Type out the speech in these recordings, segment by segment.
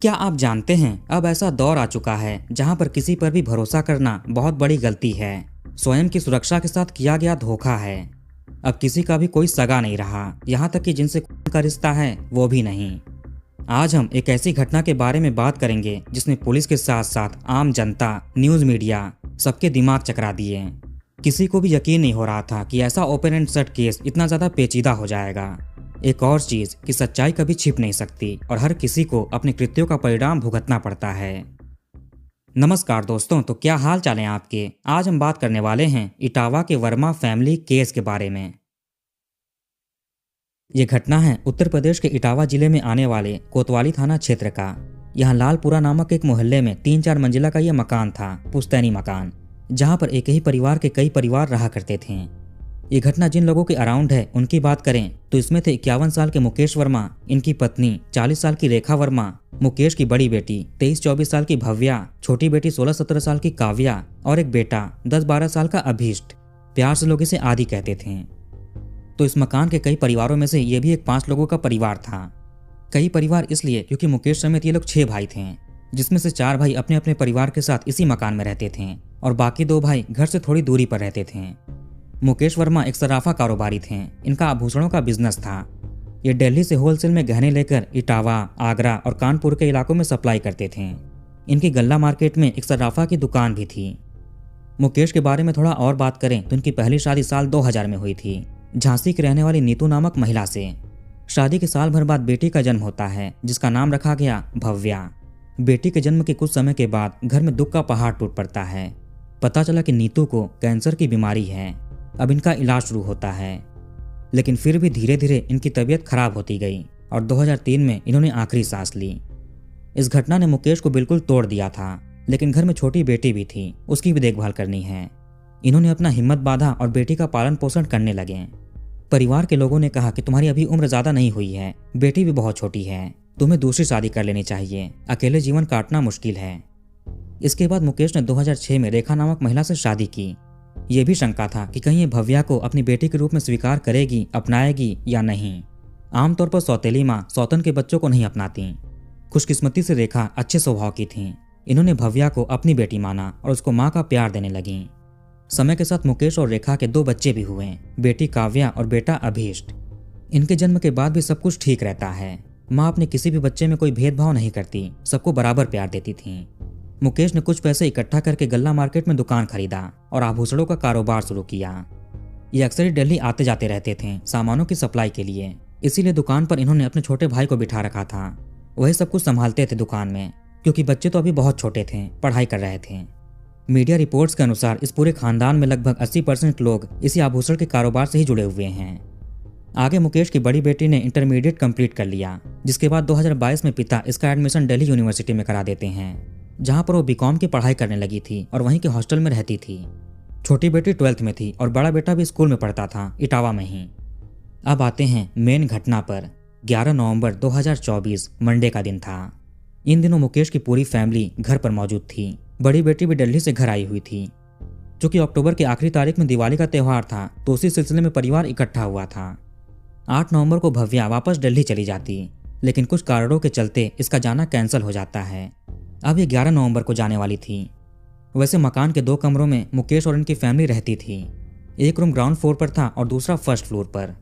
क्या आप जानते हैं अब ऐसा दौर आ चुका है जहां पर किसी पर भी भरोसा करना बहुत बड़ी गलती है। स्वयं की सुरक्षा के साथ किया गया धोखा है। अब किसी का भी कोई सगा नहीं रहा, यहाँ तक कि जिनसे खून का रिश्ता है वो भी नहीं। आज हम एक ऐसी घटना के बारे में बात करेंगे जिसने पुलिस के साथ साथ आम जनता, न्यूज मीडिया सबके दिमाग चकरा दिए। किसी को भी यकीन नहीं हो रहा था कि ऐसा ओपन एंड शट केस इतना ज्यादा पेचीदा हो जाएगा। एक और चीज कि सच्चाई कभी छिप नहीं सकती और हर किसी को अपने कृत्यों का परिणाम भुगतना पड़ता है। नमस्कार दोस्तों, तो क्या हाल चाल है आपके। आज हम बात करने वाले हैं इटावा के वर्मा फैमिली केस के बारे में। ये घटना है उत्तर प्रदेश के इटावा जिले में आने वाले कोतवाली थाना क्षेत्र का। यहाँ लालपुरा नामक एक मोहल्ले में 3-4 मंजिला का यह मकान था, पुश्तैनी मकान, जहाँ पर एक ही परिवार के कई परिवार रहा करते थे। ये घटना जिन लोगों के अराउंड है उनकी बात करें तो इसमें थे 51 साल के मुकेश वर्मा, इनकी पत्नी 40 साल की रेखा वर्मा, मुकेश की बड़ी बेटी 23-24 साल की भव्या, छोटी बेटी 16-17 साल की काव्या और एक बेटा 10-12 साल का अभीष्ट। प्यार से लोग इसे आदि कहते थे। तो इस मकान के कई परिवारों में से ये भी एक 5 लोगों का परिवार था। कई परिवार इसलिए क्योंकि मुकेश समेत ये लोग 6 भाई थे, जिसमें से 4 भाई अपने अपने परिवार के साथ इसी मकान में रहते थे और बाकी 2 भाई घर से थोड़ी दूरी पर रहते थे। मुकेश वर्मा एक सराफा कारोबारी थे। इनका आभूषणों का बिजनेस था। ये दिल्ली से होलसेल में गहने लेकर इटावा, आगरा और कानपुर के इलाकों में सप्लाई करते थे। इनकी गल्ला मार्केट में एक सराफा की दुकान भी थी। मुकेश के बारे में थोड़ा और बात करें तो इनकी पहली शादी साल 2000 में हुई थी, झांसी की रहने वाली नीतू नामक महिला से। शादी के साल भर बाद बेटी का जन्म होता है, जिसका नाम रखा गया भव्या। बेटी के जन्म के कुछ समय के बाद घर में दुख का पहाड़ टूट पड़ता है। पता चला कि नीतू को कैंसर की बीमारी है। अब इनका इलाज शुरू होता है, लेकिन फिर भी धीरे धीरे इनकी तबीयत खराब होती गई और 2003 में इन्होंने आखिरी सांस ली। इस घटना ने मुकेश को बिल्कुल तोड़ दिया था, लेकिन घर में छोटी बेटी भी थी, उसकी भी देखभाल करनी है। इन्होंने अपना हिम्मत बांधा और बेटी का पालन पोषण करने लगे। परिवार के लोगों ने कहा कि तुम्हारी अभी उम्र ज्यादा नहीं हुई है, बेटी भी बहुत छोटी है, तुम्हें दूसरी शादी कर लेनी चाहिए, अकेले जीवन काटना मुश्किल है। इसके बाद मुकेश ने 2006 में रेखा नामक महिला से शादी की। ये भी शंका था कि कहीं ये भव्या को अपनी बेटी के रूप में स्वीकार करेगी, अपनाएगी या नहीं। आमतौर पर सौतेली माँ सौतन के बच्चों को नहीं अपनाती। खुशकिस्मती से रेखा अच्छे स्वभाव की थी। इन्होंने भव्या को अपनी बेटी माना और उसको माँ का प्यार देने लगी। समय के साथ मुकेश और रेखा के 2 बच्चे भी हुए, बेटी काव्या और बेटा अभीष्ट। इनके जन्म के बाद भी सब कुछ ठीक रहता है। माँ अपने किसी भी बच्चे में कोई भेदभाव नहीं करती, सबको बराबर प्यार देती थी। मुकेश ने कुछ पैसे इकट्ठा करके गल्ला मार्केट में दुकान खरीदा और आभूषणों का कारोबार शुरू किया। ये अक्सर ही दिल्ली आते जाते रहते थे सामानों की सप्लाई के लिए, इसीलिए दुकान पर इन्होंने अपने छोटे भाई को बिठा रखा था। वही सब कुछ संभालते थे दुकान में, क्योंकि बच्चे तो अभी बहुत छोटे थे, पढ़ाई कर रहे थे। मीडिया रिपोर्ट्स के अनुसार इस पूरे खानदान में लगभग 80% लोग इसी आभूषण के कारोबार से ही जुड़े हुए हैं। आगे मुकेश की बड़ी बेटी ने इंटरमीडिएट कंप्लीट कर लिया, जिसके बाद 2022 में पिता इसका एडमिशन दिल्ली यूनिवर्सिटी में करा देते हैं, जहां पर वो बीकॉम की पढ़ाई करने लगी थी और वहीं के हॉस्टल में रहती थी। छोटी बेटी 12th में थी और बड़ा बेटा भी स्कूल में पढ़ता था, इटावा में ही। अब आते हैं मेन घटना पर। 11 नवंबर 2024 मंडे का दिन था। इन दिनों मुकेश की पूरी फैमिली घर पर मौजूद थी। बड़ी बेटी भी दिल्ली से घर आई हुई थी। चूंकि अक्टूबर की आखिरी तारीख में दिवाली का त्यौहार था, तो उसी सिलसिले में परिवार इकट्ठा हुआ था। 8 नवंबर को भव्या वापस दिल्ली चली जाती, लेकिन कुछ कारणों के चलते इसका जाना कैंसिल हो जाता है। अब ये 11 नवंबर को जाने वाली थी। वैसे मकान के 2 कमरों में मुकेश और इनकी फैमिली रहती थी। एक रूम ग्राउंड फ्लोर पर था और दूसरा फर्स्ट फ्लोर पर।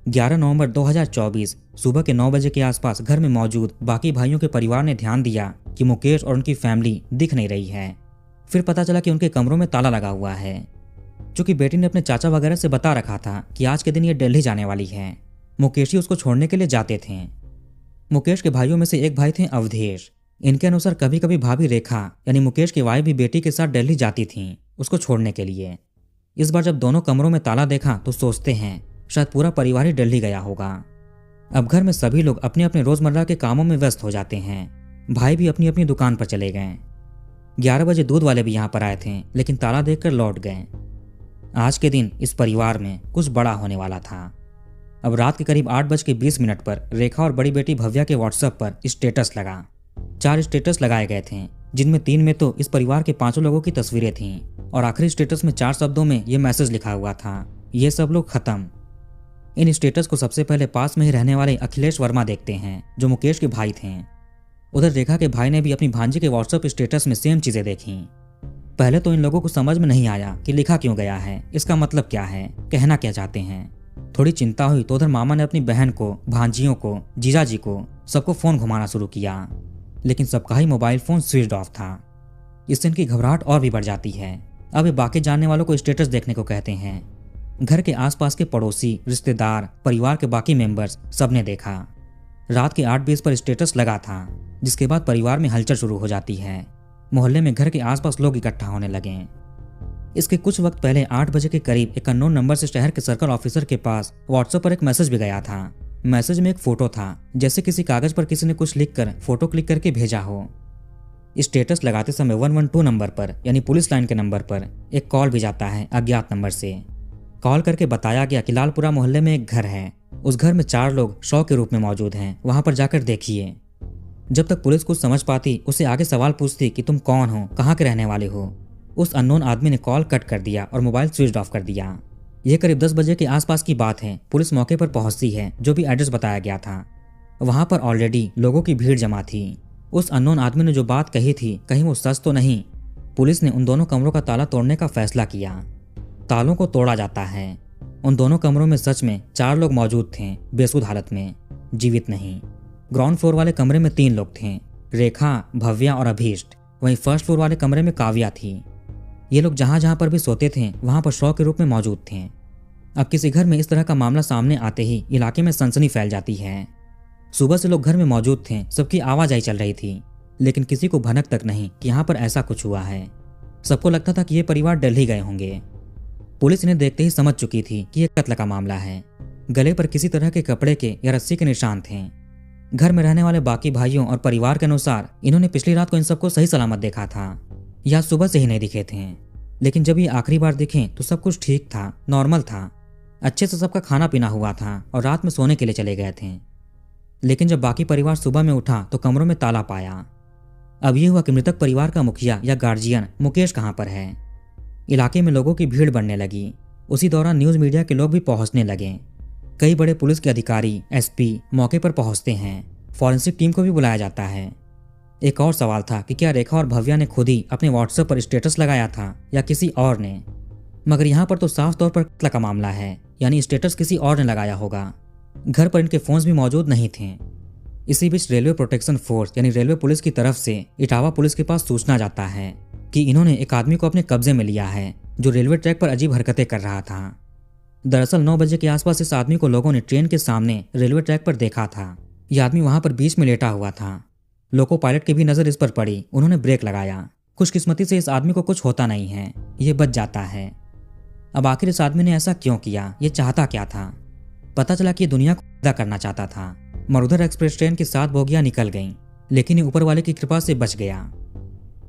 11 नवंबर 2024 सुबह के 9 बजे के आसपास घर में मौजूद बाकी भाइयों के परिवार ने ध्यान दिया कि मुकेश और उनकी फैमिली दिख नहीं रही है। फिर पता चला कि उनके कमरों में ताला लगा हुआ है। चूंकि बेटी ने अपने चाचा वगैरह से बता रखा था कि आज के दिन ये दिल्ली जाने वाली है, मुकेश ही उसको छोड़ने के लिए जाते थे। मुकेश के भाइयों में से एक भाई थे अवधेश। इनके अनुसार कभी कभी भाभी रेखा यानी मुकेश की वाइफ भी बेटी के साथ दिल्ली जाती थीं उसको छोड़ने के लिए। इस बार जब दोनों कमरों में ताला देखा तो सोचते हैं शायद पूरा परिवार ही दिल्ली गया होगा। अब घर में सभी लोग अपने अपने रोजमर्रा के कामों में व्यस्त हो जाते हैं। भाई भी अपनी अपनी दुकान पर चले गए। 11 बजे दूध वाले भी यहाँ पर आए थे, लेकिन ताला देखकर लौट गए। आज के दिन इस परिवार में कुछ बड़ा होने वाला था। अब रात के करीब 8:20 पर रेखा और बड़ी बेटी भव्या के व्हाट्सएप पर स्टेटस लगा। 4 स्टेटस लगाए गए थे, जिनमें 3 में तो इस परिवार के 5 लोगों की तस्वीरें थीं और आखिरी स्टेटस में 4 शब्दों में ये मैसेज लिखा हुआ था, ये सब लोग खत्म। इन स्टेटस को सबसे पहले पास में ही रहने वाले अखिलेश वर्मा देखते हैं, जो मुकेश के भाई थे। उधर रेखा के भाई ने भी अपनी भांजी के व्हाट्सएप स्टेटस में सेम चीजें देखी। पहले तो इन लोगों को समझ में नहीं आया कि लिखा क्यों गया है, इसका मतलब क्या है, कहना क्या चाहते हैं। थोड़ी चिंता हुई तो उधर मामा ने अपनी बहन को, भांजियों को, जीजाजी को, सबको फोन घुमाना शुरू किया, लेकिन सबका ही मोबाइल फोन स्विच ऑफ था। इससे इनकी घबराहट और भी बढ़ जाती है। अब ये बाकी जानने वालों को स्टेटस देखने को कहते हैं। घर के आसपास के पड़ोसी, रिश्तेदार, परिवार के बाकी मेंबर्स सबने देखा। रात के 8:20 पर स्टेटस लगा था, जिसके बाद परिवार में हलचल शुरू हो जाती है। मोहल्ले में घर के आसपास लोग इकट्ठा होने लगे। इसके कुछ वक्त पहले 8 बजे के करीब एक अननोन नंबर से शहर के सर्कल ऑफिसर के पास व्हाट्सएप पर एक मैसेज भी गया था। मैसेज में एक फोटो था, जैसे किसी कागज पर किसी ने कुछ लिखकर फोटो क्लिक करके भेजा हो। स्टेटस लगाते समय 112 नंबर पर यानी पुलिस लाइन के नंबर पर एक कॉल भी जाता है अज्ञात नंबर से। कॉल करके बताया गया कि लालपुरा मोहल्ले में एक घर है, उस घर में 4 लोग शव के रूप में मौजूद हैं, वहां पर जाकर देखिए। जब तक पुलिस कुछ समझ पाती उससे आगे सवाल पूछती कि तुम कौन हो, कहाँ के रहने वाले हो, उस अननोन आदमी ने कॉल कट कर दिया और मोबाइल स्विच ऑफ कर दिया। यह करीब 10 बजे के आसपास की बात है। पुलिस मौके पर पहुंचती है, जो भी एड्रेस बताया गया था। वहां पर ऑलरेडी लोगों की भीड़ जमा थी। उस अननोन आदमी ने जो बात कही थी, कहीं वो सच तो नहीं। पुलिस ने उन दोनों कमरों का ताला तोड़ने का फैसला किया। तालों को तोड़ा जाता है। उन दोनों कमरों में सच में 4 लोग मौजूद थे, बेसुध हालत में, जीवित नहीं। ग्राउंड फ्लोर वाले कमरे में 3 लोग थे, रेखा, भव्या और अभीष्ट। वहीं फर्स्ट फ्लोर वाले कमरे में काव्या थी। ये लोग जहां जहां पर भी सोते थे वहां पर शव के रूप में मौजूद थे। अब किसी घर में इस तरह का मामला सामने आते ही इलाके में सनसनी फैल जाती है। सुबह से लोग घर में मौजूद थे, सबकी आवाजाही चल रही थी, लेकिन किसी को भनक तक नहीं कि यहाँ पर ऐसा कुछ हुआ है। सबको लगता था कि ये परिवार दिल्ली गए होंगे। पुलिस इन्हें देखते ही समझ चुकी थी कि यह कत्ल का मामला है। गले पर किसी तरह के कपड़े के या रस्सी के निशान थे। घर में रहने वाले बाकी भाइयों और परिवार के अनुसार इन्होंने पिछली रात को इन सबको सही सलामत देखा था, या सुबह से ही नहीं दिखे थे। लेकिन जब ये आखिरी बार दिखे तो सब कुछ ठीक था, नॉर्मल था। अच्छे से सबका खाना पीना हुआ था और रात में सोने के लिए चले गए थे। लेकिन जब बाकी परिवार सुबह में उठा तो कमरों में ताला पाया। अब ये हुआ कि मृतक परिवार का मुखिया या गार्जियन मुकेश कहाँ पर है। इलाके में लोगों की भीड़ बढ़ने लगी। उसी दौरान न्यूज मीडिया के लोग भी पहुंचने लगे। कई बड़े पुलिस के अधिकारी, एसपी मौके पर पहुंचते हैं। फॉरेंसिक टीम को भी बुलाया जाता है। एक और सवाल था कि क्या रेखा और भव्या ने खुद ही अपने व्हाट्सएप पर स्टेटस लगाया था या किसी और ने। मगर यहाँ पर तो साफ तौर पर कत्ल का मामला है, यानी स्टेटस किसी और ने लगाया होगा। घर पर इनके फोन्स भी मौजूद नहीं थे। इसी बीच रेलवे प्रोटेक्शन फोर्स यानी रेलवे पुलिस की तरफ से इटावा पुलिस के पास सूचना जाता है कि इन्होंने एक आदमी को अपने कब्जे में लिया है, जो रेलवे ट्रैक पर अजीब हरकतें कर रहा था। दरअसल 9 बजे के आसपास इस आदमी को लोगों ने ट्रेन के सामने रेलवे ट्रैक पर देखा था। यह आदमी वहां पर बीच में लेटा हुआ था। लोको पायलट की भी नजर इस पर पड़ी। उन्होंने ब्रेक लगाया। खुशकिस्मती से इस आदमी को कुछ होता नहीं है, ये बच जाता है। अब आखिर इस आदमी ने ऐसा क्यों किया, ये चाहता क्या था। पता चला कि ये दुनिया को पैदा करना चाहता था। मरुधर एक्सप्रेस ट्रेन की 7 बोगियां निकल गईं, लेकिन ये ऊपर वाले की कृपा से बच गया।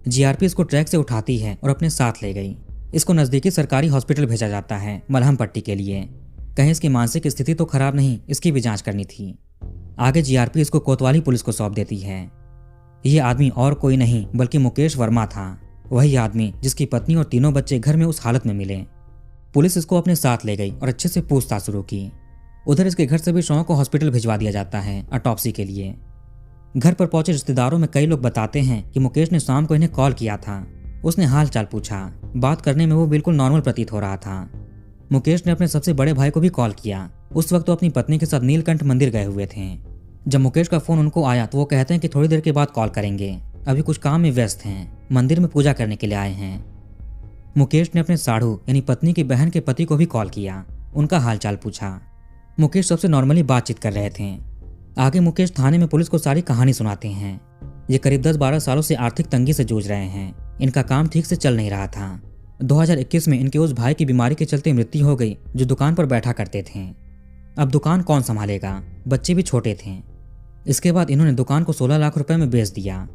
जीआरपी इसको ट्रैक से उठाती है और अपने साथ ले गई। इसको नजदीकी सरकारी हॉस्पिटल भेजा जाता है मलहम पट्टी के लिए। कहीं इसकी मानसिक स्थिति तो खराब नहीं, इसकी भी जांच करनी थी। आगे जीआरपी इसको कोतवाली पुलिस को सौंप देती है। ये आदमी और कोई नहीं बल्कि मुकेश वर्मा था, वही आदमी जिसकी पत्नी और 3 बच्चे घर में उस हालत में मिले। पुलिस इसको अपने साथ ले गई और अच्छे से पूछताछ शुरू की। उधर इसके घर से भी शव को हॉस्पिटल भिजवा दिया जाता है ऑटोप्सी के लिए। घर पर पहुंचे रिश्तेदारों में कई लोग बताते हैं कि मुकेश ने शाम को इन्हें कॉल किया था। उसने हाल चाल पूछा। बात करने में वो बिल्कुल नॉर्मल प्रतीत हो रहा था। मुकेश ने अपने सबसे बड़े भाई को भी कॉल किया। उस वक्त तो अपनी पत्नी के साथ नीलकंठ मंदिर गए हुए थे। जब मुकेश का फोन उनको आया तो वो कहते हैं कि थोड़ी देर के बाद कॉल करेंगे, अभी कुछ काम में व्यस्त हैं, मंदिर में पूजा करने के लिए आए हैं। मुकेश ने अपने साढ़ू यानी पत्नी की बहन के पति को भी कॉल किया, उनका हालचाल पूछा। मुकेश सबसे नॉर्मली बातचीत कर रहे थे। आगे मुकेश थाने में पुलिस को सारी कहानी सुनाते हैं। ये करीब 10-12 सालों से आर्थिक तंगी से जूझ रहे हैं। इनका काम ठीक से चल नहीं रहा था। 2021 में इनके उस भाई की बीमारी के चलते मृत्यु हो गई जो दुकान पर बैठा करते थे। अब दुकान कौन संभालेगा, बच्चे भी छोटे थे। इसके बाद इन्होंने दुकान को 16 लाख रुपए में बेच दिया।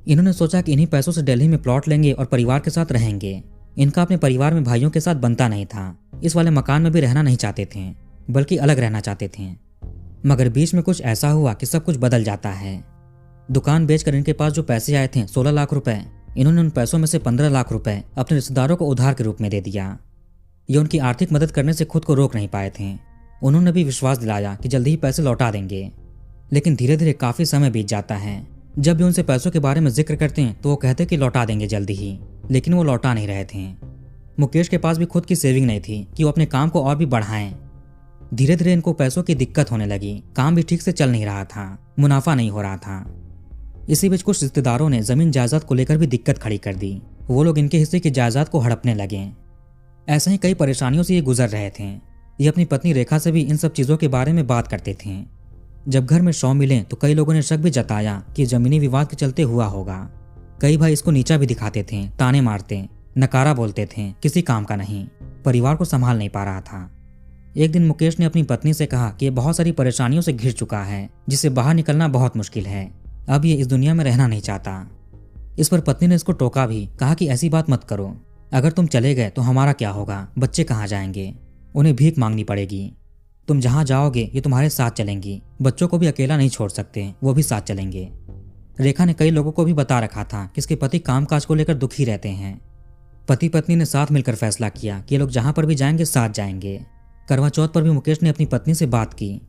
इन्होंने सोचा कि इन्हीं पैसों से दिल्ली में प्लॉट लेंगे और परिवार के साथ रहेंगे। इनका अपने परिवार में भाइयों के साथ बनता नहीं था। इस वाले मकान में भी रहना नहीं चाहते थे, बल्कि अलग रहना चाहते थे। मगर बीच में कुछ ऐसा हुआ कि सब कुछ बदल जाता है। दुकान बेचकर इनके पास जो पैसे आए थे 16 लाख रुपए, इन्होंने उन पैसों में से 15 लाख रुपए अपने रिश्तेदारों को उधार के रूप में दे दिया। ये उनकी आर्थिक मदद करने से खुद को रोक नहीं पाए थे। उन्होंने भी विश्वास दिलाया कि जल्दी ही पैसे लौटा देंगे। लेकिन धीरे धीरे काफी समय बीत जाता है। जब भी उनसे पैसों के बारे में जिक्र करते हैं तो वो कहते कि लौटा देंगे जल्दी ही, लेकिन वो लौटा नहीं रहे थे। मुकेश के पास भी खुद की सेविंग नहीं थी कि वो अपने काम को और भी बढ़ाएं। धीरे धीरे इनको पैसों की दिक्कत होने लगी, काम भी ठीक से चल नहीं रहा था, मुनाफा नहीं हो रहा था। इसी बीच कुछ रिश्तेदारों ने जमीन जायदाद को लेकर भी दिक्कत खड़ी कर दी। वो लोग इनके हिस्से की जायदाद को हड़पने लगे। ऐसे ही कई परेशानियों से ये गुजर रहे थे। ये अपनी पत्नी रेखा से भी इन सब चीज़ों के बारे में बात करते थे। जब घर में शव मिले तो कई लोगों ने शक भी जताया कि जमीनी विवाद के चलते हुआ होगा। कई भाई इसको नीचा भी दिखाते थे, ताने मारते, नकारा बोलते थे, किसी काम का नहीं, परिवार को संभाल नहीं पा रहा था। एक दिन मुकेश ने अपनी पत्नी से कहा कि ये बहुत सारी परेशानियों से घिर चुका है, जिससे बाहर निकलना बहुत मुश्किल है। अब ये इस दुनिया में रहना नहीं चाहता। इस पर पत्नी ने इसको टोका भी, कहा कि ऐसी बात मत करो, अगर तुम चले गए तो हमारा क्या होगा, बच्चे कहाँ जाएंगे, उन्हें भीख मांगनी पड़ेगी। तुम जहाँ जाओगे ये तुम्हारे साथ चलेंगी, बच्चों को भी अकेला नहीं छोड़ सकते, वो भी साथ चलेंगे। रेखा ने कई लोगों को भी बता रखा था कि इसके पति कामकाज को लेकर दुखी रहते हैं। पति पत्नी ने साथ मिलकर फैसला किया कि ये लोग जहाँ पर भी जाएंगे साथ जाएंगे। करवा चौथ पर भी मुकेश ने अपनी पत्नी से बात की,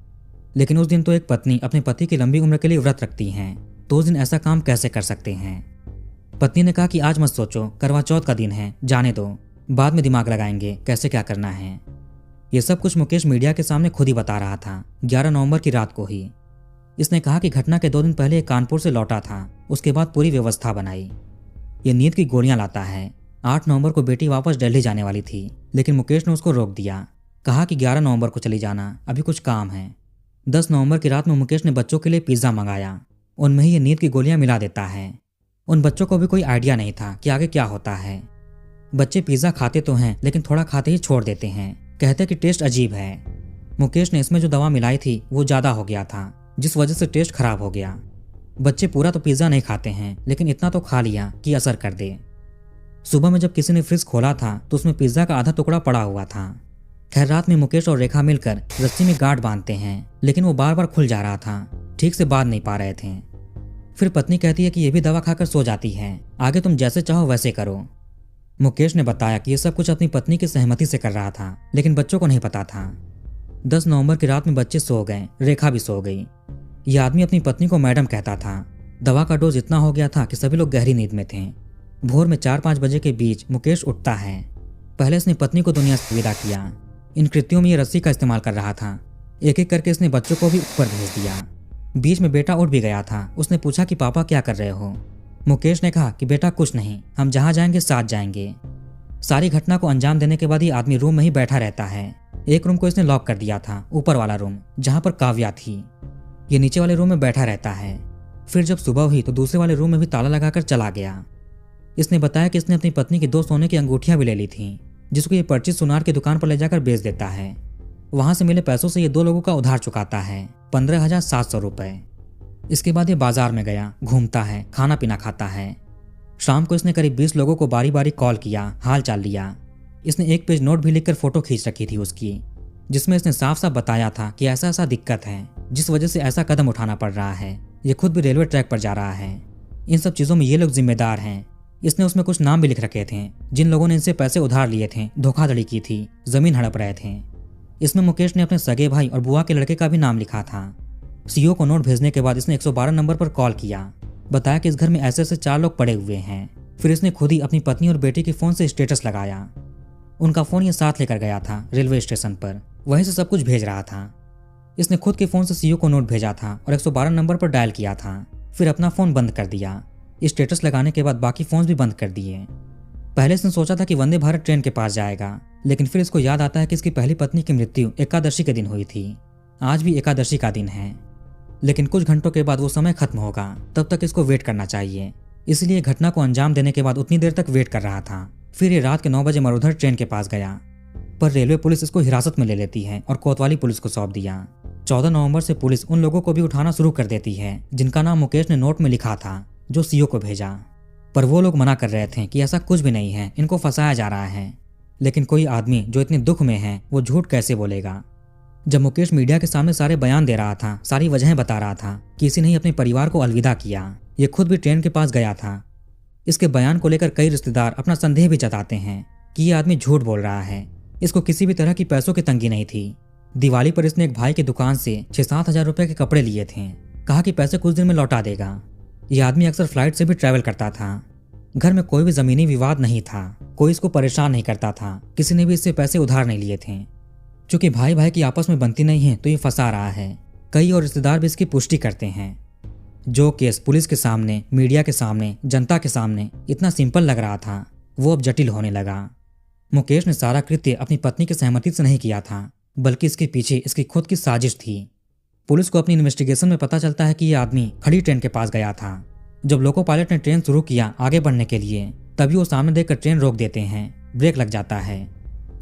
लेकिन उस दिन तो एक पत्नी अपने पति की लंबी उम्र के लिए व्रत रखती हैं, तो उस दिन ऐसा काम कैसे कर सकते हैं। पत्नी ने कहा कि आज मत सोचो, करवा चौथ का दिन है, जाने दो, बाद में दिमाग लगाएंगे कैसे क्या करना है। ये सब कुछ मुकेश मीडिया के सामने खुद ही बता रहा था। 11 नवंबर की रात को ही इसने कहा कि घटना के 2 दिन पहले कानपुर से लौटा था, उसके बाद पूरी व्यवस्था बनाई। ये नींद की गोलियां लाता है। 8 नवंबर को बेटी वापस दिल्ली जाने वाली थी, लेकिन मुकेश ने उसको रोक दिया, कहा कि 11 नवंबर को चली जाना, अभी कुछ काम है। 10 नवंबर की रात में मुकेश ने बच्चों के लिए पिज्जा मंगाया, उनमें ही ये नींद की गोलियां मिला देता है। उन बच्चों को भी कोई आइडिया नहीं था कि आगे क्या होता है। बच्चे पिज्जा खाते तो हैं, लेकिन थोड़ा खाते ही छोड़ देते हैं, कहते कि टेस्ट अजीब है। मुकेश ने इसमें जो दवा मिलाई थी वो ज़्यादा हो गया था, जिस वजह से टेस्ट खराब हो गया। बच्चे पूरा तो पिज्ज़ा नहीं खाते हैं, लेकिन इतना तो खा लिया कि असर कर दे। सुबह में जब किसी ने फ्रिज खोला था तो उसमें पिज्ज़ा का आधा टुकड़ा पड़ा हुआ था। खैर रात में मुकेश और रेखा मिलकर रस्सी में गांठ बांधते हैं, लेकिन वो बार बार खुल जा रहा था, ठीक से बांध नहीं पा रहे थे। फिर पत्नी कहती है कि ये भी दवा खाकर सो जाती है, आगे तुम जैसे चाहो वैसे करो। मुकेश ने बताया कि ये सब कुछ अपनी पत्नी की सहमति से कर रहा था, लेकिन बच्चों को नहीं पता था। 10 नवंबर की रात में बच्चे सो गए, रेखा भी सो गई। यह आदमी अपनी पत्नी को मैडम कहता था। दवा का डोज इतना हो गया था कि सभी लोग गहरी नींद में थे। भोर में 4-5 बजे के बीच मुकेश उठता है। पहले इसने पत्नी को दुनिया से विदा किया। इन कृत्यों में ये रस्सी का इस्तेमाल कर रहा था। एक एक करके इसने बच्चों को भी ऊपर भेज दिया। बीच में बेटा उठ भी गया था। उसने पूछा कि पापा क्या कर रहे हो। मुकेश ने कहा कि बेटा कुछ नहीं, हम जहाँ जाएंगे साथ जाएंगे। सारी घटना को अंजाम देने के बाद ये आदमी रूम में ही बैठा रहता है। एक रूम को इसने लॉक कर दिया था, ऊपर वाला रूम जहाँ पर काव्या थी। ये नीचे वाले रूम में बैठा रहता है। फिर जब सुबह हुई तो दूसरे वाले रूम में भी ताला लगाकर चला गया। इसने बताया कि इसने अपनी पत्नी की 2 सोने की अंगूठियां भी ले ली थी, जिसको ये पर्ची सुनार की दुकान पर ले जाकर बेच देता है। वहां से मिले पैसों से ये 2 लोगों का उधार चुकाता है, 15,700 रुपए। इसके बाद ये बाजार में गया, घूमता है, खाना पीना खाता है। शाम को इसने करीब 20 लोगों को बारी बारी कॉल किया, हाल चाल लिया। इसने 1 पेज नोट भी लिखकर फोटो खींच रखी थी उसकी, जिसमें इसने साफ साफ बताया था कि ऐसा ऐसा दिक्कत है, जिस वजह से ऐसा कदम उठाना पड़ रहा है। ये खुद भी रेलवे ट्रैक पर जा रहा है, इन सब चीज़ों में ये लोग जिम्मेदार हैं। इसने उसमें कुछ नाम भी लिख रखे थे, जिन लोगों ने इनसे पैसे उधार लिए थे, धोखाधड़ी की थी, जमीन हड़प रहे थे। इसमें मुकेश ने अपने सगे भाई और बुआ के लड़के का भी नाम लिखा था। सीओ को नोट भेजने के बाद इसने 112 नंबर पर कॉल किया, बताया कि इस घर में ऐसे ऐसे 4 लोग पड़े हुए हैं। फिर इसने खुद ही अपनी पत्नी और बेटी के फ़ोन से स्टेटस लगाया। उनका फ़ोन ये साथ लेकर गया था रेलवे स्टेशन पर, वहीं से सब कुछ भेज रहा था। इसने खुद के फ़ोन से सीओ को नोट भेजा था और 112 नंबर पर डायल किया था। फिर अपना फ़ोन बंद कर दिया। स्टेटस लगाने के बाद बाकी फ़ोन भी बंद कर दिए। पहले इसने सोचा था कि वंदे भारत ट्रेन के पास जाएगा, लेकिन फिर इसको याद आता है कि इसकी पहली पत्नी की मृत्यु एकादशी के दिन हुई थी। आज भी एकादशी का दिन है, लेकिन कुछ घंटों के बाद वो समय खत्म होगा, तब तक इसको वेट करना चाहिए। इसलिए घटना को अंजाम देने के बाद उतनी देर तक वेट कर रहा था। फिर ये रात के 9 बजे मरुधर ट्रेन के पास गया, पर रेलवे पुलिस इसको हिरासत में ले लेती है और कोतवाली पुलिस को सौंप दिया। 14 नवंबर से पुलिस उन लोगों को भी उठाना शुरू कर देती है जिनका नाम मुकेश ने नोट में लिखा था, जो सीओ को भेजा। पर वो लोग मना कर रहे थे कि ऐसा कुछ भी नहीं है, इनको फंसाया जा रहा है। लेकिन कोई आदमी जो इतने दुख में है वो झूठ कैसे बोलेगा। जब मुकेश मीडिया के सामने सारे बयान दे रहा था, सारी वजहें बता रहा था, किसी ने ही अपने परिवार को अलविदा किया। ये खुद भी ट्रेन के पास गया था। इसके बयान को लेकर कई रिश्तेदार अपना संदेह भी जताते हैं कि ये आदमी झूठ बोल रहा है। इसको किसी भी तरह की पैसों की तंगी नहीं थी। दिवाली पर इसने एक भाई की दुकान से 6-7 हज़ार रुपए के कपड़े लिए थे, कहा कि पैसे कुछ दिन में लौटा देगा। यह आदमी अक्सर फ्लाइट से भी ट्रैवल करता था। घर में कोई भी जमीनी विवाद नहीं था, कोई इसको परेशान नहीं करता था, किसी ने भी इससे पैसे उधार नहीं लिए थे। चूंकि भाई भाई की आपस में बनती नहीं है तो ये फंसा रहा है। कई और रिश्तेदार भी इसकी पुष्टि करते हैं। जो केस पुलिस के सामने, मीडिया के सामने, जनता के सामने इतना सिंपल लग रहा था, वो अब जटिल होने लगा। मुकेश ने सारा कृत्य अपनी पत्नी की सहमति से नहीं किया था, बल्कि इसके पीछे इसकी खुद की साजिश थी। पुलिस को अपनी इन्वेस्टिगेशन में पता चलता है कि यह आदमी खड़ी ट्रेन के पास गया था। जब लोको पायलट ने ट्रेन शुरू किया आगे बढ़ने के लिए, तभी वो सामने देखकर ट्रेन रोक देते हैं। ब्रेक लग जाता है।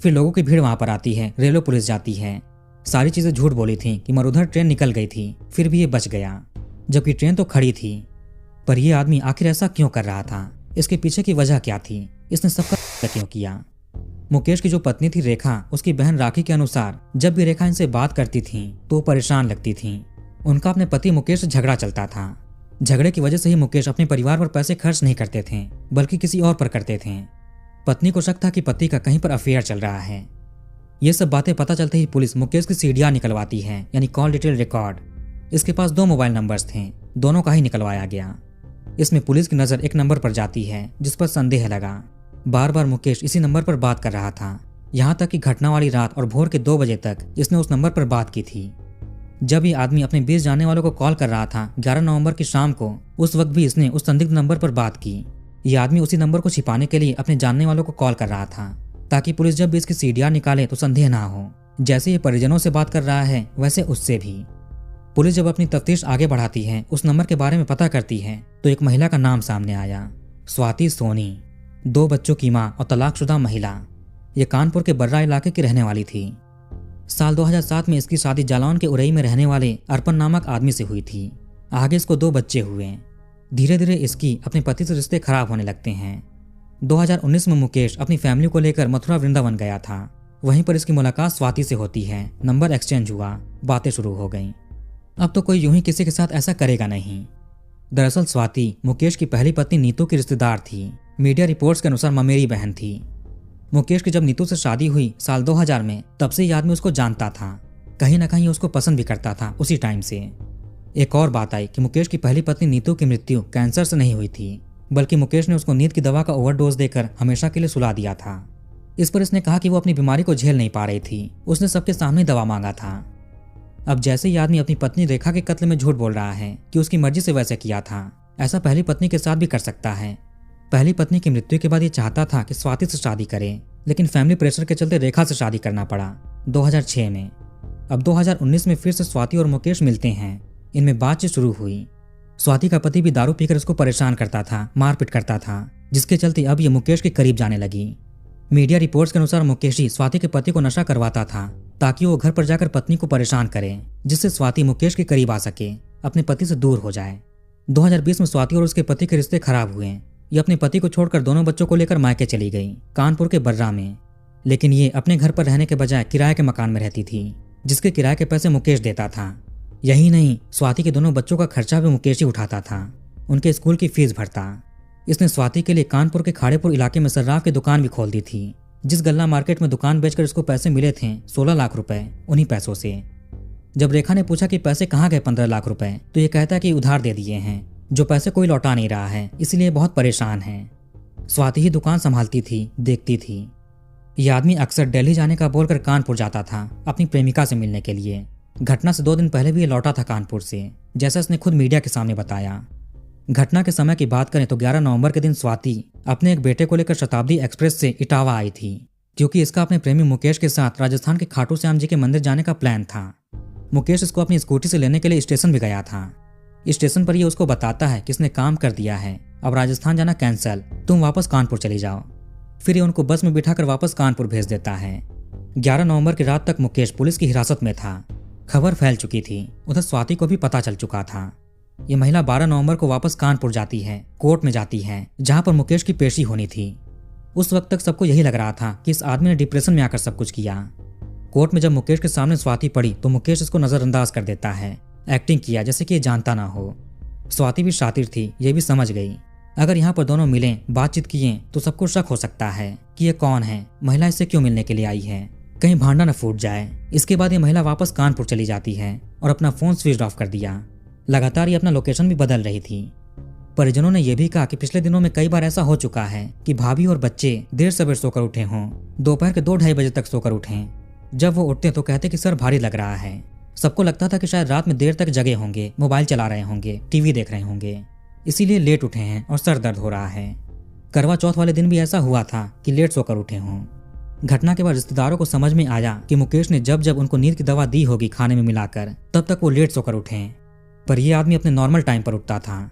फिर लोगों की भीड़ वहां पर आती है, रेलवे पुलिस जाती है। सारी चीजें झूठ बोली थी कि मरुधर ट्रेन निकल गई थी, फिर भी ये बच गया, जबकि ट्रेन तो खड़ी थी। पर यह आदमी आखिर ऐसा क्यों कर रहा था? इसके पीछे की वजह क्या थी? इसने सबका क्यों किया? मुकेश की जो पत्नी थी रेखा, उसकी बहन राखी के अनुसार जब भी रेखा इनसे बात करती थी तो वो परेशान लगती थी। उनका अपने पति मुकेश से झगड़ा चलता था। झगड़े की वजह से ही मुकेश अपने परिवार पर पैसे खर्च नहीं करते थे, बल्कि किसी और पर करते थे। पत्नी को शक था कि पति का कहीं पर अफेयर चल रहा है। ये सब बातें पता चलते ही पुलिस मुकेश की सीडियां निकलवाती है, यानी कॉल डिटेल रिकॉर्ड। इसके पास 2 मोबाइल नंबर्स थे, दोनों का ही निकलवाया गया। इसमें पुलिस की नजर एक नंबर पर जाती है जिस पर संदेह लगा। बार बार मुकेश इसी नंबर पर बात कर रहा था, यहाँ तक कि घटना वाली रात और भोर के 2 बजे तक इसने उस नंबर पर बात की थी। जब ये आदमी अपने 20 जानने वालों को कॉल कर रहा था 11 नवंबर की शाम को, उस वक्त भी इसने उस संदिग्ध नंबर पर बात की। ये आदमी उसी नंबर को छिपाने के लिए अपने जानने वालों को कॉल कर रहा था, ताकि पुलिस जब भी इसकी सीडियां निकाले तो संदेह ना हो। जैसे ये परिजनों से बात कर रहा है, वैसे उससे भी। पुलिस जब अपनी तफ्तीश आगे बढ़ाती है, उस नंबर के बारे में पता करती है, तो एक महिला का नाम सामने आया, स्वाति सोनी। 2 बच्चों की मां और तलाकशुदा महिला। ये कानपुर के बर्रा इलाके की रहने वाली थी। साल 2007 में इसकी शादी जालौन के उरई में रहने वाले अर्पण नामक आदमी से हुई थी। आगे इसको 2 बच्चे हुए। धीरे धीरे इसकी अपने पति से रिश्ते खराब होने लगते हैं। 2019 में मुकेश अपनी फैमिली को लेकर मथुरा वृंदावन गया था। वहीं पर इसकी मुलाकात स्वाति से होती है। नंबर एक्सचेंज हुआ, बातें शुरू हो गईं। अब तो कोई यूं ही किसी के साथ ऐसा करेगा नहीं। दरअसल स्वाति मुकेश की पहली पत्नी नीतू की रिश्तेदार थी। मीडिया रिपोर्ट्स के अनुसार ममेरी बहन थी। मुकेश की जब नीतू से शादी हुई साल 2000 में, तब से ये आदमी उसको जानता था। कहीं ना कहीं उसको पसंद भी करता था उसी टाइम से। एक और बात आई कि मुकेश की पहली पत्नी नीतू की मृत्यु कैंसर से नहीं हुई थी, बल्कि मुकेश ने उसको नींद की दवा का ओवरडोज देकर हमेशा के लिए सुला दिया था। इस पर इसने कहा कि वो अपनी बीमारी को झेल नहीं पा रही थी। उसने सबके सामने दवा मांगा था। अब जैसे ये आदमी अपनी पत्नी रेखा के कत्ल में झूठ बोल रहा है कि उसकी मर्जी से वैसे किया था, ऐसा पहली पत्नी के साथ भी कर सकता है। पहली पत्नी की मृत्यु के बाद ये चाहता था कि स्वाति से शादी करे, लेकिन फैमिली प्रेशर के चलते रेखा से शादी करना पड़ा 2006 में। अब 2019 में फिर से स्वाति और मुकेश मिलते हैं। इनमें बातचीत शुरू हुई। स्वाति का पति भी दारू पीकर उसको परेशान करता था, मारपीट करता था, जिसके चलते अब ये मुकेश के करीब जाने लगी। मीडिया रिपोर्ट्स के अनुसार मुकेश ही स्वाति के पति को नशा करवाता था, ताकि वो घर पर जाकर पत्नी को परेशान करे, जिससे स्वाति मुकेश के करीब आ सके, अपने पति से दूर हो जाए। 2020 में स्वाति और उसके पति के रिश्ते खराब हुए। ये अपने पति को छोड़कर दोनों बच्चों को लेकर मायके चली गई, कानपुर के बर्रा में। लेकिन ये अपने घर पर रहने के बजाय किराए के मकान में रहती थी, जिसके किराए के पैसे मुकेश देता था। यही नहीं, स्वाति के दोनों बच्चों का खर्चा भी मुकेश ही उठाता था, उनके स्कूल की फीस भरता। इसने स्वाति के लिए कानपुर के खाड़ेपुर इलाके में सर्राफ की दुकान भी खोल दी थी। जिस गल्ला मार्केट में दुकान बेचकर इसको पैसे मिले थे 16 लाख रुपए, उन्हीं पैसों से। जब रेखा ने पूछा कि पैसे कहाँ गए 15 लाख रुपए, तो ये कहता कि उधार दे दिए हैं, जो पैसे कोई लौटा नहीं रहा है, इसलिए बहुत परेशान है। स्वाति ही दुकान संभालती थी, देखती थी। यह आदमी अक्सर दिल्ली जाने का बोलकर कानपुर जाता था अपनी प्रेमिका से मिलने के लिए। घटना से 2 दिन पहले भी ये लौटा था कानपुर से, जैसा इसने खुद मीडिया के सामने बताया। घटना के समय की बात करें तो 11 नवंबर के दिन स्वाति अपने एक बेटे को लेकर शताब्दी एक्सप्रेस से इटावा आई थी, क्योंकि इसका अपने प्रेमी मुकेश के साथ राजस्थान के खाटू श्याम जी के मंदिर जाने का प्लान था। मुकेश इसको अपनी स्कूटी से लेने के लिए स्टेशन भी गया था। स्टेशन पर ये उसको बताता है कि इसने काम कर दिया है, अब राजस्थान जाना कैंसल, तुम वापस कानपुर चली जाओ। फिर ये उनको बस में बिठाकर वापस कानपुर भेज देता है। 11 नवंबर की रात तक मुकेश पुलिस की हिरासत में था। खबर फैल चुकी थी, उधर स्वाति को भी पता चल चुका था। ये महिला 12 नवंबर को वापस कानपुर जाती है, कोर्ट में जाती है, जहां पर मुकेश की पेशी होनी थी। उस वक्त तक सबको यही लग रहा था कि इस आदमी ने डिप्रेशन में आकर सब कुछ किया। कोर्ट में जब मुकेश के सामने स्वाति पड़ी तो मुकेश इसको नजरअंदाज कर देता है, एक्टिंग किया जैसे कि ये जानता ना हो। स्वाति भी शातिर थी, ये भी समझ गई अगर यहाँ पर दोनों मिलें, बातचीत किए तो सबको शक हो सकता है कि ये कौन है, महिला इससे क्यों मिलने के लिए आई है, कहीं भांडा न फूट जाए। इसके बाद ये महिला वापस कानपुर चली जाती है और अपना फोन स्विच ऑफ कर दिया। लगातार ये अपना लोकेशन भी बदल रही थी। परिजनों ने यह भी कहा कि पिछले दिनों में कई बार ऐसा हो चुका है कि भाभी और बच्चे देर सवेर सोकर उठे हों, दोपहर के 2-2:30 बजे तक सोकर उठें। जब वो उठते तो कहते कि सर भारी लग रहा है। सबको लगता था कि शायद रात में देर तक जगे होंगे, मोबाइल चला रहे होंगे, टीवी देख रहे होंगे, इसीलिए लेट उठे हैं और सर दर्द हो रहा है। करवा चौथ वाले दिन भी ऐसा हुआ था कि लेट सोकर उठे हों। घटना के बाद रिश्तेदारों को समझ में आया कि मुकेश ने जब जब उनको नींद की दवा दी होगी खाने में मिलाकर, तब तक वो लेट सोकर उठे। पर यह आदमी अपने नॉर्मल टाइम पर उठता था।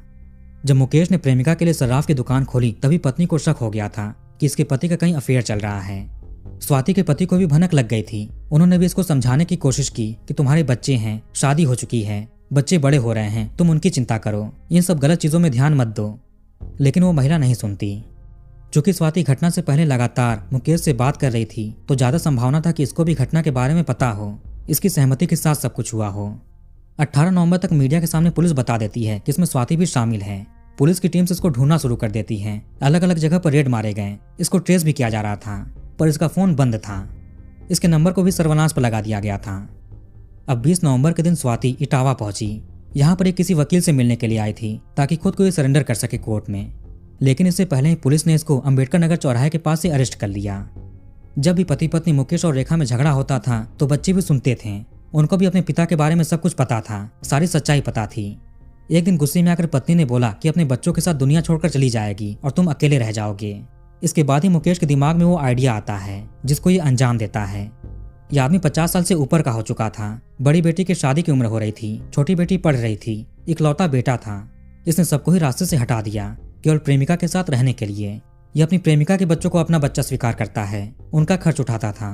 जब मुकेश ने प्रेमिका के लिए सर्राफ की दुकान खोली तभी पत्नी को शक हो गया था कि इसके पति का कहीं अफेयर चल रहा है। स्वाति के पति को भी भनक लग गई थी। उन्होंने भी इसको समझाने की कोशिश की कि तुम्हारे बच्चे हैं, शादी हो चुकी है, बच्चे बड़े हो रहे हैं, तुम उनकी चिंता करो, इन सब गलत चीजों में ध्यान मत दो। लेकिन वो महिला नहीं सुनती। चूंकि स्वाति घटना से पहले लगातार मुकेश से बात कर रही थी तो ज्यादा संभावना था कि इसको भी घटना के बारे में पता हो, इसकी सहमति के साथ सब कुछ हुआ हो। 18 नवंबर तक मीडिया के सामने पुलिस बता देती है कि इसमें स्वाति भी शामिल है। पुलिस की टीम से इसको ढूंढना शुरू कर देती है। अलग अलग जगह पर रेड मारे गए, इसको ट्रेस भी किया जा रहा था, पर इसका फोन बंद था। इसके नंबर को भी सर्वनाश पर लगा दिया गया था। अब 20 नवंबर के दिन स्वाति इटावा पहुंची। यहाँ पर एक किसी वकील से मिलने के लिए आई थी ताकि खुद को ये सरेंडर कर सके कोर्ट में। लेकिन इससे पहले ही पुलिस ने इसको अंबेडकर नगर चौराहे के पास से अरेस्ट कर लिया। जब भी पति पत्नी मुकेश और रेखा में झगड़ा होता था तो बच्चे भी सुनते थे। उनको भी अपने पिता के बारे में सब कुछ पता था, सारी सच्चाई पता थी। एक दिन गुस्से में आकर पत्नी ने बोला कि अपने बच्चों के साथ दुनिया छोड़कर चली जाएगी और तुम अकेले रह जाओगे। इसके बाद ही मुकेश के दिमाग में वो आइडिया आता है जिसको ये अंजाम देता है। यह आदमी 50 साल से ऊपर का हो चुका था। बड़ी बेटी की शादी की उम्र हो रही थी, छोटी बेटी पढ़ रही थी, इकलौता बेटा था। इसने सबको ही रास्ते से हटा दिया केवल प्रेमिका के साथ रहने के लिए। ये अपनी प्रेमिका के बच्चों को अपना बच्चा स्वीकार करता है, उनका खर्च उठाता था।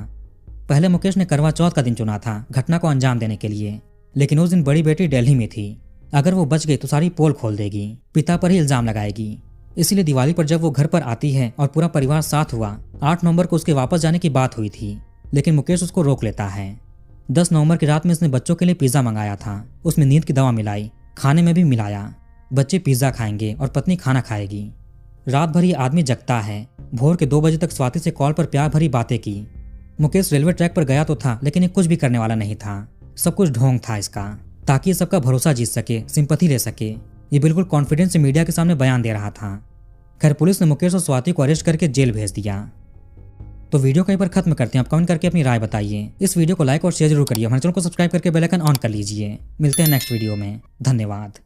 पहले मुकेश ने करवा चौथ का दिन चुना था घटना को अंजाम देने के लिए, लेकिन उस दिन बड़ी बेटी दिल्ली में थी। अगर वो बच गई तो सारी पोल खोल देगी, पिता पर ही इल्जाम लगाएगी। इसलिए दिवाली पर जब वो घर पर आती है और पूरा परिवार साथ हुआ, 8 नवंबर को उसके वापस जाने की बात हुई थी, लेकिन मुकेश उसको रोक लेता है। 10 नवंबर की रात में इसने बच्चों के लिए पिज्जा मंगाया था। उसमें नींद की दवा मिलाई, खाने में भी मिलाया। बच्चे पिज्जा खाएंगे और पत्नी खाना खाएगी। रात भर ये आदमी जगता है। भोर के 2 बजे तक स्वाति से कॉल पर प्यार भरी बातें की। मुकेश रेलवे ट्रैक पर गया तो था, लेकिन ये कुछ भी करने वाला नहीं था। सब कुछ ढोंग था इसका, ताकि ये सबका भरोसा जीत सके, सिंपैथी ले सके। ये बिल्कुल कॉन्फिडेंस से मीडिया के सामने बयान दे रहा था। खैर पुलिस ने मुकेश और स्वाति को अरेस्ट करके जेल भेज दिया। तो वीडियो कहीं पर खत्म करते हैं। आप कमेंट करके अपनी राय बताइए। इस वीडियो को लाइक और शेयर जरूर करिए। हमारे चैनल को सब्सक्राइब करके बेल आइकन ऑन कर लीजिए। मिलते हैं नेक्स्ट वीडियो में। धन्यवाद।